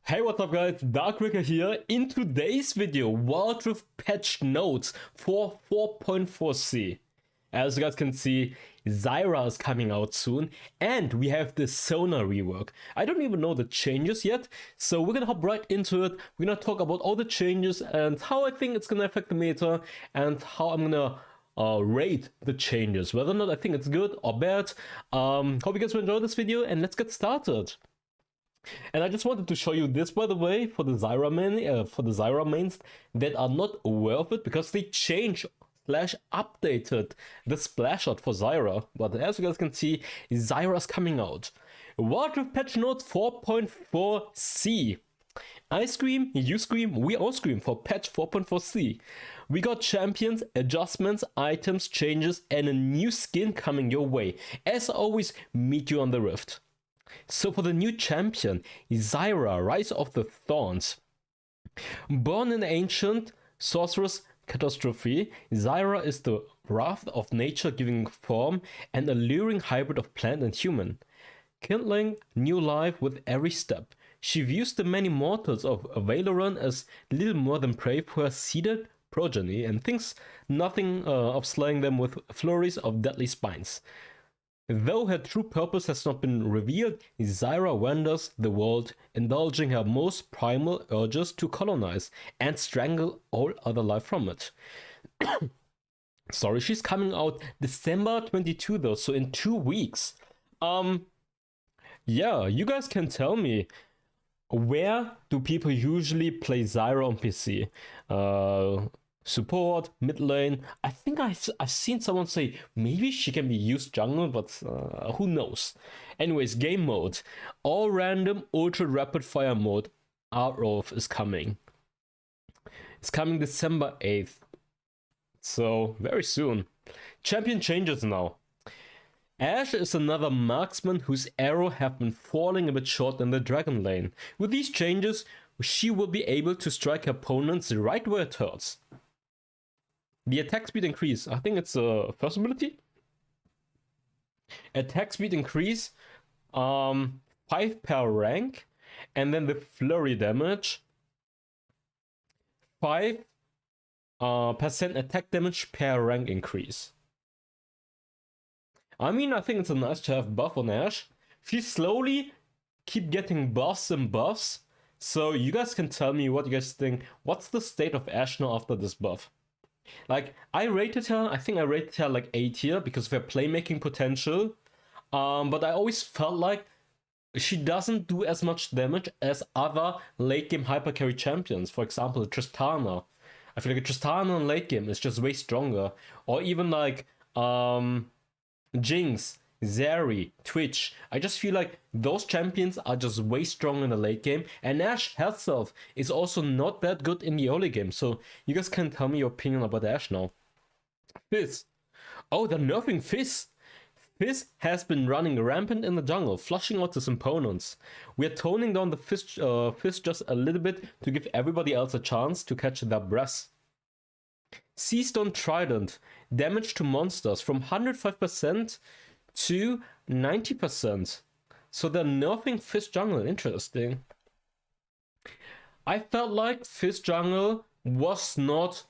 Hey, what's up guys, darkbreaker here. In today's video, wildrift patch notes for 4.4c. As you guys can see, Zyra is coming out soon, and we have the Sona rework. I don't even know the changes yet, so we're gonna hop right into it. We're gonna talk about all the changes and how I think it's gonna affect the meta, and how I'm gonna rate the changes, whether or not I think it's good or bad. Hope you guys will enjoy this video, and let's get started. And I just wanted to show you this, by the way, for the Zyra mains that are not aware of it, because they changed / updated the splash shot for Zyra. But as you guys can see, Zyra's coming out. Wildrift patch notes 4.4c. I scream, you scream, we all scream for patch 4.4c. We got champions, adjustments, items, changes, and a new skin coming your way. As always, meet you on the rift. So for the new champion, Zyra, Rise of the Thorns. Born in ancient sorceress catastrophe, Zyra is the wrath of nature giving form and alluring hybrid of plant and human. Kindling new life with every step. She views the many mortals of Valoran as little more than prey for her seeded progeny and thinks nothing of slaying them with flurries of deadly spines. Though her true purpose has not been revealed, Zyra wanders the world, indulging her most primal urges to colonize and strangle all other life from it. Sorry, she's coming out December 22 though, so in 2 weeks. Yeah, you guys can tell me, where do people usually play Zyra on PC? Support, mid lane. I think I've seen someone say maybe she can be used jungle, but who knows. Anyways, game mode. All random ultra rapid fire mode ROF is coming. It's coming December 8th. So very soon. Champion changes now. Ashe is another marksman whose arrow have been falling a bit short in the dragon lane. With these changes, she will be able to strike her opponents right where it hurts. The attack speed increase, I think it's a first ability. Attack speed increase, 5 per rank, and then the flurry damage, 5% attack damage per rank increase. I mean, I think it's a nice to have buff on Ashe. She slowly keep getting buffs and buffs, so you guys can tell me what you guys think. What's the state of Ashe now after this buff? Like, I think I rated her like A tier because of her playmaking potential. But I always felt like she doesn't do as much damage as other late game hyper carry champions. For example, Tristana. I feel like Tristana in late game is just way stronger. Or even like Jinx, Zeri, Twitch. I just feel like those champions are just way stronger in the late game, and Ashe herself is also not that good in the early game, so you guys can tell me your opinion about Ashe now. Fizz. Oh, they're nerfing Fizz. Fizz has been running rampant in the jungle, flushing out his opponents. We are toning down the Fizz just a little bit to give everybody else a chance to catch their breath. Seastone Trident. Damage to monsters from 105% to 90%. So they're nerfing Fizz jungle. Interesting. I felt like Fizz jungle was not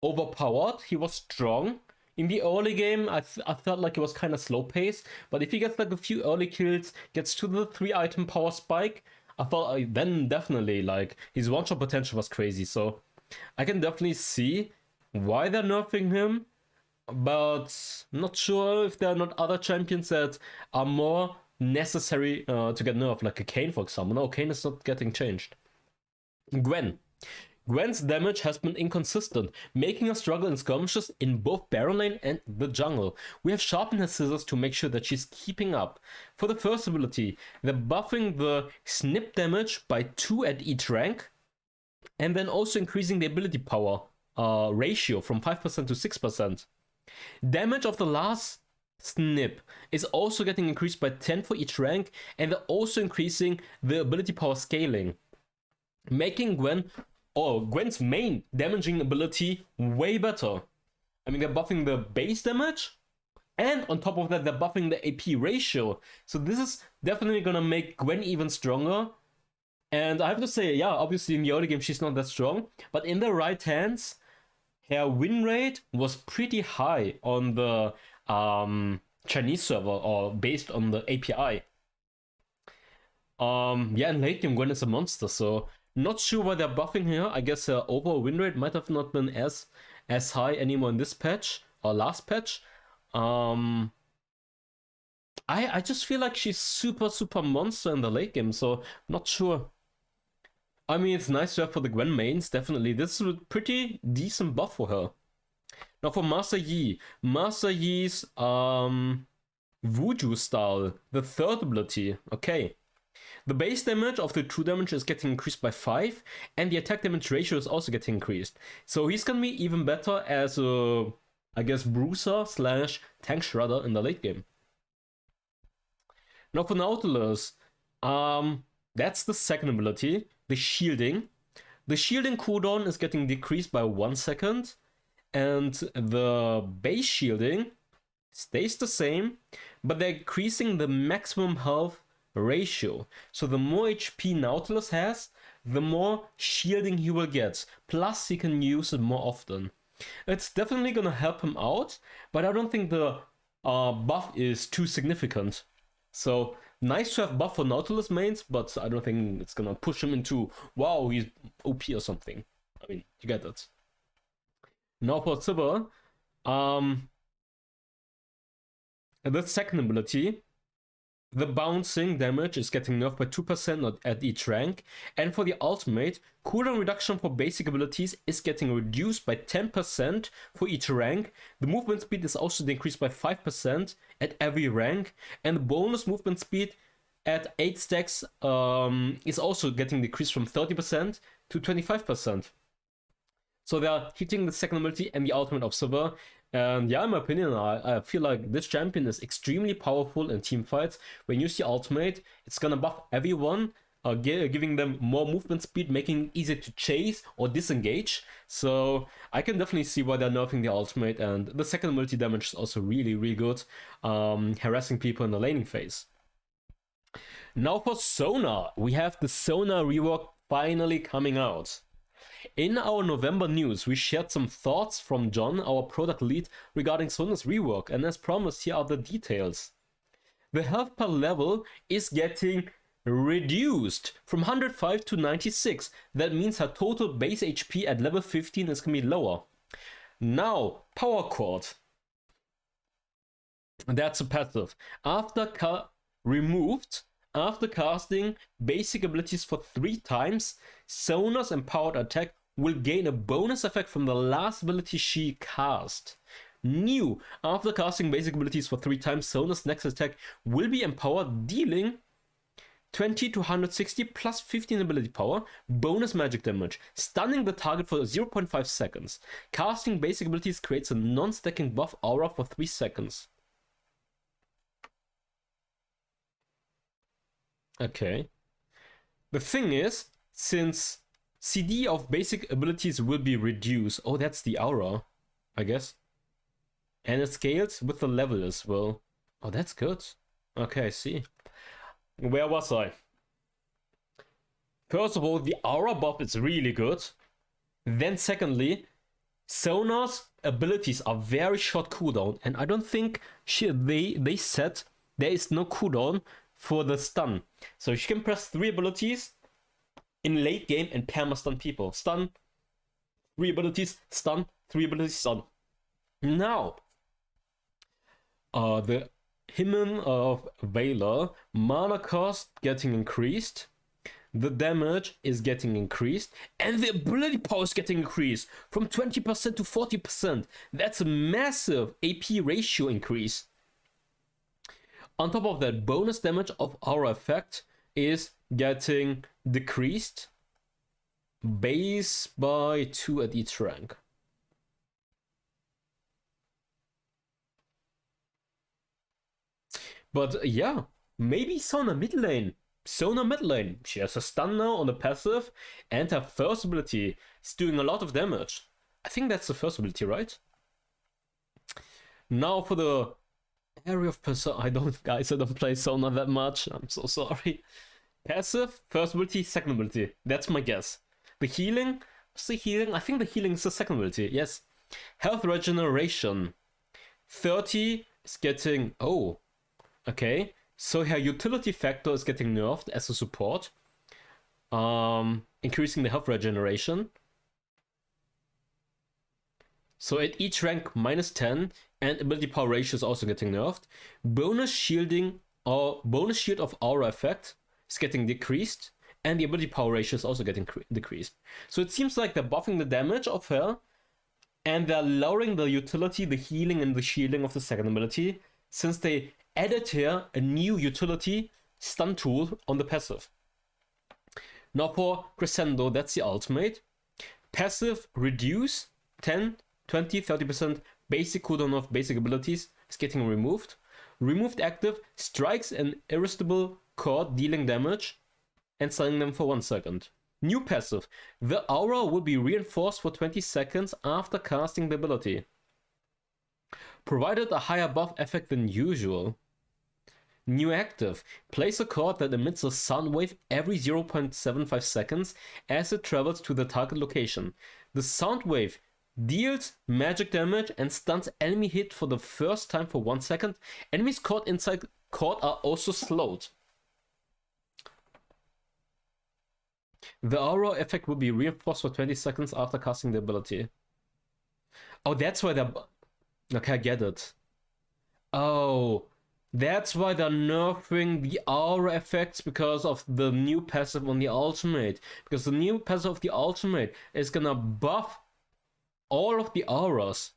overpowered. He was strong. In the early game, I felt like it was kind of slow paced. But if he gets like a few early kills, gets to the 3-item power spike, I thought then definitely like his one-shot potential was crazy. So I can definitely see why they're nerfing him. But not sure if there are not other champions that are more necessary to get nerfed, like a Kayn, for example. No, Kayn is not getting changed. Gwen. Gwen's damage has been inconsistent, making her struggle in skirmishes in both Baron lane and the jungle. We have sharpened her scissors to make sure that she's keeping up. For the first ability, they're buffing the snip damage by 2 at each rank, and then also increasing the ability power ratio from 5% to 6%. Damage of the last snip is also getting increased by 10 for each rank, and they're also increasing the ability power scaling, making Gwen's main damaging ability way better. I mean, they're buffing the base damage, and on top of that, they're buffing the AP ratio. So this is definitely gonna make Gwen even stronger. And I have to say, yeah, obviously in the early game she's not that strong, but in the right hands, her win rate was pretty high on the Chinese server, or based on the API. Yeah, in late game Gwen is a monster, so not sure why they're buffing her. I guess her overall win rate might have not been as high anymore in this patch or last patch. I just feel like she's super monster in the late game, so not sure. I mean, it's nice to have for the Gwen mains, definitely. This is a pretty decent buff for her. Now for Master Yi. Master Yi's Voodoo style, the third ability. Okay. The base damage of the true damage is getting increased by 5, and the attack damage ratio is also getting increased. So he's gonna be even better as a, I guess, bruiser slash tank shredder in the late game. Now for Nautilus, that's the second ability, the shielding. The shielding cooldown is getting decreased by 1 second, and the base shielding stays the same, but they're increasing the maximum health ratio. So the more HP Nautilus has, the more shielding he will get. Plus he can use it more often. It's definitely gonna help him out, but I don't think the buff is too significant. So nice to have buff for Nautilus mains, but I don't think it's gonna push him into, wow, he's OP or something. I mean, you get it. Now for Silver, the second ability, the bouncing damage is getting nerfed by 2% at each rank, and for the ultimate, cooldown reduction for basic abilities is getting reduced by 10% for each rank. The movement speed is also decreased by 5% at every rank, and the bonus movement speed at 8 stacks is also getting decreased from 30% to 25%. So they are hitting the second ability and the ultimate of Silver. And yeah, in my opinion, I feel like this champion is extremely powerful in team fights. When you use the ultimate, it's gonna buff everyone, giving them more movement speed, making it easier to chase or disengage. So I can definitely see why they're nerfing the ultimate, and the second multi damage is also really good, harassing people in the laning phase. Now for Sona, we have the Sona Rework finally coming out. In our November news, we shared some thoughts from John, our product lead, regarding Sona's rework, and as promised, here are the details. The health per level is getting reduced from 105 to 96. That means her total base HP at level 15 is going to be lower. Now, Power Chord. That's a passive. Removed after casting basic abilities for 3 times, Sona's empowered attack will gain a bonus effect from the last ability she cast. New, after casting basic abilities for 3 times, Sona's next attack will be empowered, dealing 20 to 160 plus 15 ability power, bonus magic damage, stunning the target for 0.5 seconds. Casting basic abilities creates a non-stacking buff aura for 3 seconds. Okay. The thing is, since CD of basic abilities will be reduced, oh, that's the aura, I guess. And it scales with the level as well. Oh, that's good. Okay, I see. Where was I? First of all, the aura buff is really good. Then secondly, Sona's abilities are very short cooldown, and I don't think they said there is no cooldown for the stun. So she can press 3 abilities in late game and perma stun people. Stun, 3 abilities, stun, 3 abilities, stun. Now, the Hymn of Valor, mana cost getting increased, the damage is getting increased, and the ability power is getting increased from 20% to 40%. That's a massive AP ratio increase. On top of that, bonus damage of aura effect is getting decreased base by 2 at each rank. But yeah, maybe Sona mid lane. Sona mid lane. She has a stun now on the passive, and her first ability is doing a lot of damage. I think that's the first ability, right? Now for the area of persona. I don't play Sona that much. I'm so sorry. Passive, first ability, second ability. That's my guess. The healing, what's the healing? I think the healing is the second ability, yes. Health regeneration. 30 is getting, oh, okay. So her utility factor is getting nerfed as a support. Increasing the health regeneration. So at each rank -10, and ability power ratio is also getting nerfed. Bonus shielding or bonus shield of aura effect is getting decreased, and the ability power ratio is also getting decreased. So it seems like they're buffing the damage of her, and they're lowering the utility, the healing, and the shielding of the second ability, since they added here a new utility stun tool on the passive. Now for Crescendo, that's the ultimate. Passive reduce 10, 20, 30% basic cooldown of basic abilities is getting removed. Removed active strikes an irresistible chord, dealing damage and stunning them for 1 second. New passive. The aura will be reinforced for 20 seconds after casting the ability, provided a higher buff effect than usual. New active. Place a chord that emits a sound wave every 0.75 seconds as it travels to the target location. The sound wave deals magic damage and stuns enemy hit for the first time for 1 second. Enemies caught inside chord are also slowed. The aura effect will be reinforced for 20 seconds after casting the ability. Oh, that's why they're... Okay, I get it. Oh, that's why they're nerfing the aura effects, because of the new passive on the ultimate. Because the new passive of the ultimate is gonna buff all of the auras.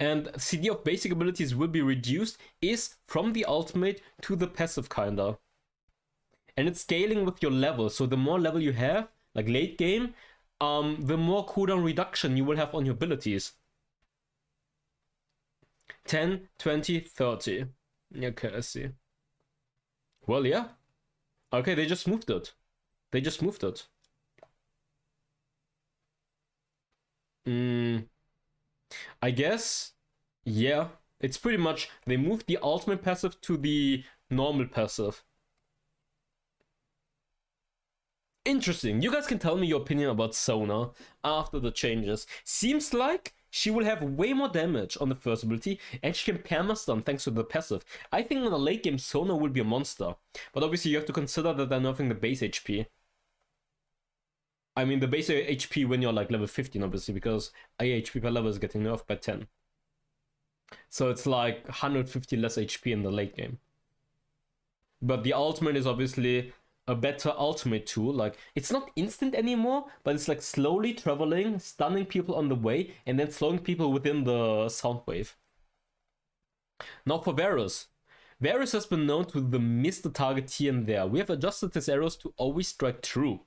And CD of basic abilities will be reduced is from the ultimate to the passive kinda. And it's scaling with your level. So the more level you have, like late game, the more cooldown reduction you will have on your abilities. 10, 20, 30. Okay, I see. Well, yeah. Okay, they just moved it. They just moved it. I guess, yeah. It's pretty much, they moved the ultimate passive to the normal passive. Interesting. You guys can tell me your opinion about Sona after the changes. Seems like she will have way more damage on the first ability, and she can perma-stun thanks to the passive. I think in the late game, Sona will be a monster. But obviously you have to consider that they're nerfing the base HP. I mean, the base HP when you're like level 15, obviously, because HP per level is getting nerfed by 10. So it's like 150 less HP in the late game. But the ultimate is obviously a better ultimate tool. Like, it's not instant anymore, but it's like slowly traveling, stunning people on the way, and then slowing people within the sound wave. Now for Varus. Varus has been known to miss the target here and there. We have adjusted his arrows to always strike true.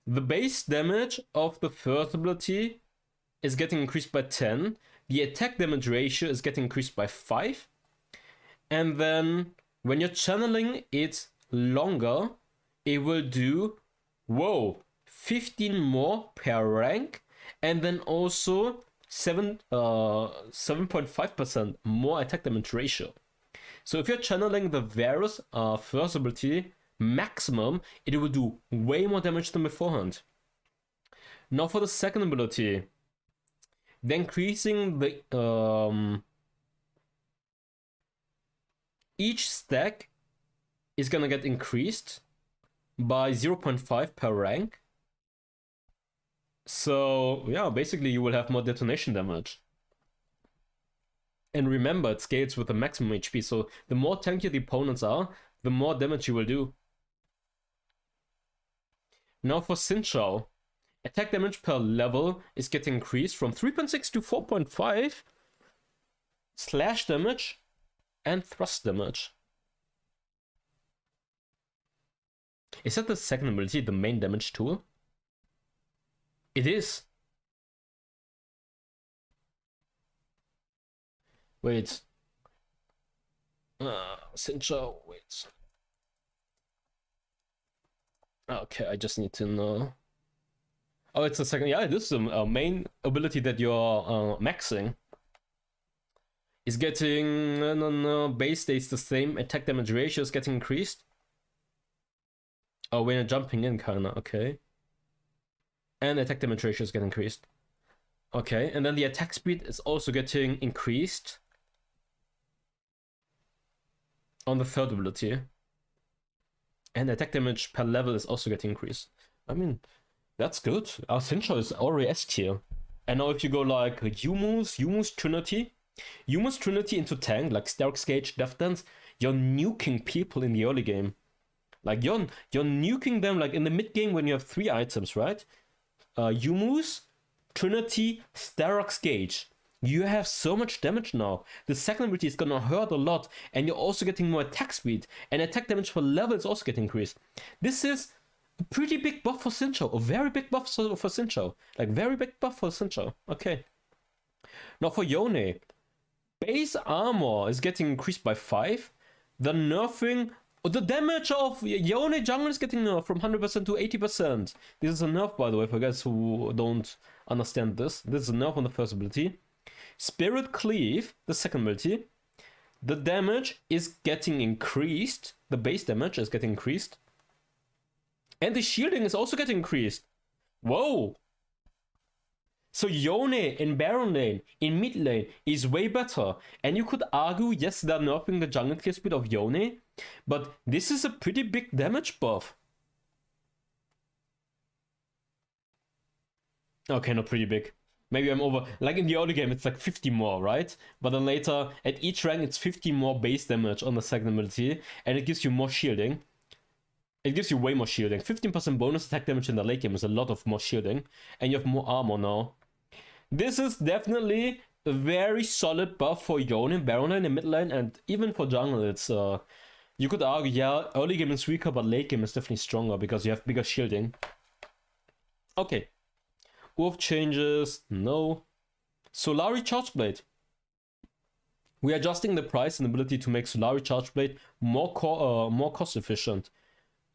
The base damage of the first ability is getting increased by 10. The attack damage ratio is getting increased by 5. And then when you're channeling it longer, it will do, 15 more per rank. And then also 7.5% more attack damage ratio. So if you're channeling the Varus first ability maximum, it will do way more damage than beforehand. Now for the second ability, the increasing the each stack is gonna get increased by 0.5 per rank. So yeah, basically you will have more detonation damage. And remember, it scales with the maximum HP, so the more tankier the opponents are, the more damage you will do. Now for Xin Zhao, attack damage per level is getting increased from 3.6 to 4.5, slash damage and thrust damage. Is that the second ability, the main damage tool? It is. Wait. Xin Zhao, wait. Okay, I just need to know. Oh, it's the second. Yeah, this is a main ability that you're maxing. is getting, no, base stays the same, attack damage ratio is getting increased. Oh, when you're jumping in, kinda, okay. And attack damage ratio is getting increased. Okay, and then the attack speed is also getting increased on the third ability. And attack damage per level is also getting increased. I mean, that's good. Our Sincho is already S tier. And now if you go like Yumu's Trinity into tank, like Stark's Gauge, Death Dance, you're nuking people in the early game. Like you're nuking them like in the mid game when you have 3 items, right? Yumu's, Trinity, Stark's Gauge. You have so much damage now. The second ability is gonna hurt a lot, and you're also getting more attack speed, and attack damage per level is also getting increased. This is a pretty big buff for Sincho, a very big buff for Sincho. Like, very big buff for Sincho. Okay. Now for Yone, base armor is getting increased by 5. The nerfing, the damage of Yone jungle is getting nerfed from 100% to 80%. This is a nerf, by the way, for guys who don't understand this. This is a nerf on the first ability. Spirit Cleave, the second ability, the damage is getting increased. The base damage is getting increased. And the shielding is also getting increased. Whoa! So Yone in Baron lane, in mid lane, is way better. And you could argue, yes, they're nerfing the jungle clear speed of Yone, but this is a pretty big damage buff. Okay, not pretty big. Maybe I'm over, like in the early game it's like 50 more, right? But then later, at each rank it's 50 more base damage on the second ability, and it gives you more shielding. It gives you way more shielding. 15% bonus attack damage in the late game is a lot of more shielding, and you have more armor now. This is definitely a very solid buff for Yone in Baron lane and mid lane, and even for jungle it's, you could argue, yeah, early game is weaker, but late game is definitely stronger because you have bigger shielding. Okay. Wolf changes, no. Solari Charge Blade. We are adjusting the price and ability to make Solari Charge Blade more cost efficient.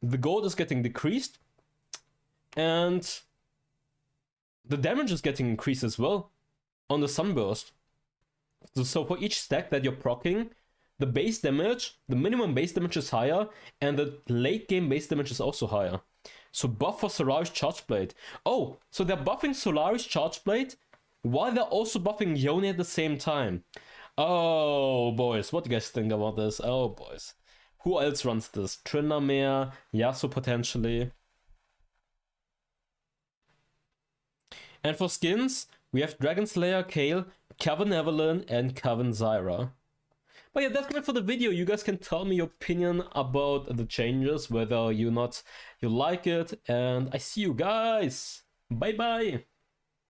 The gold is getting decreased, and the damage is getting increased as well on the Sunburst. So for each stack that you're proccing, the base damage, the minimum base damage is higher, and the late game base damage is also higher. So buff for Solari's Charge Blade. Oh, so they're buffing Solari's Charge Blade while they're also buffing Yone at the same time. Oh, boys, what do you guys think about this? Oh, boys. Who else runs this? Tryndamere, Yasuo potentially. And for skins, we have Dragon Slayer, Kayle, Coven Evelynn, and Coven Zyra. But yeah, that's it for the video. You guys can tell me your opinion about the changes, whether you like it, and I see you guys. Bye bye.